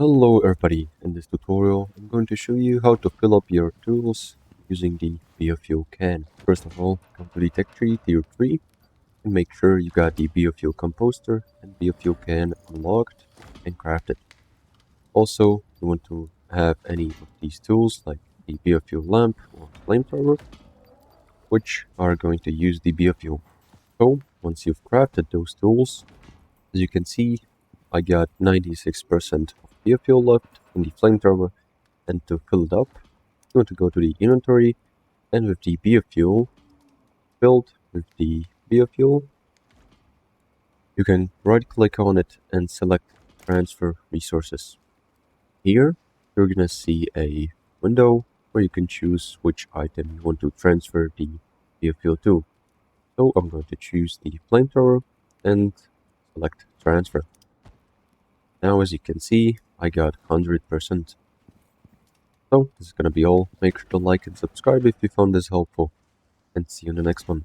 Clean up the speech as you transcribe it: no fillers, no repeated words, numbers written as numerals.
Hello everybody, in this tutorial I'm going to show you how to fill up your tools using the biofuel can. First of all, come to the tech tree tier 3 and make sure you got the biofuel composter and biofuel can unlocked and crafted. Also, you want to have any of these tools like the biofuel lamp or flamethrower, which are going to use the biofuel. So, once you've crafted those tools, as you can see, I got 96% of biofuel left in the flamethrower. And to fill it up, you want to go to the inventory and with the biofuel filled with the biofuel, you can right click on it and select transfer resources. Here, you're gonna see a window where you can choose which item you want to transfer the biofuel to. So I'm going to choose the flamethrower and select transfer. Now as you can see, I got 100%. So this is gonna be all. Make sure to like and subscribe if you found this helpful, and see you in the next one.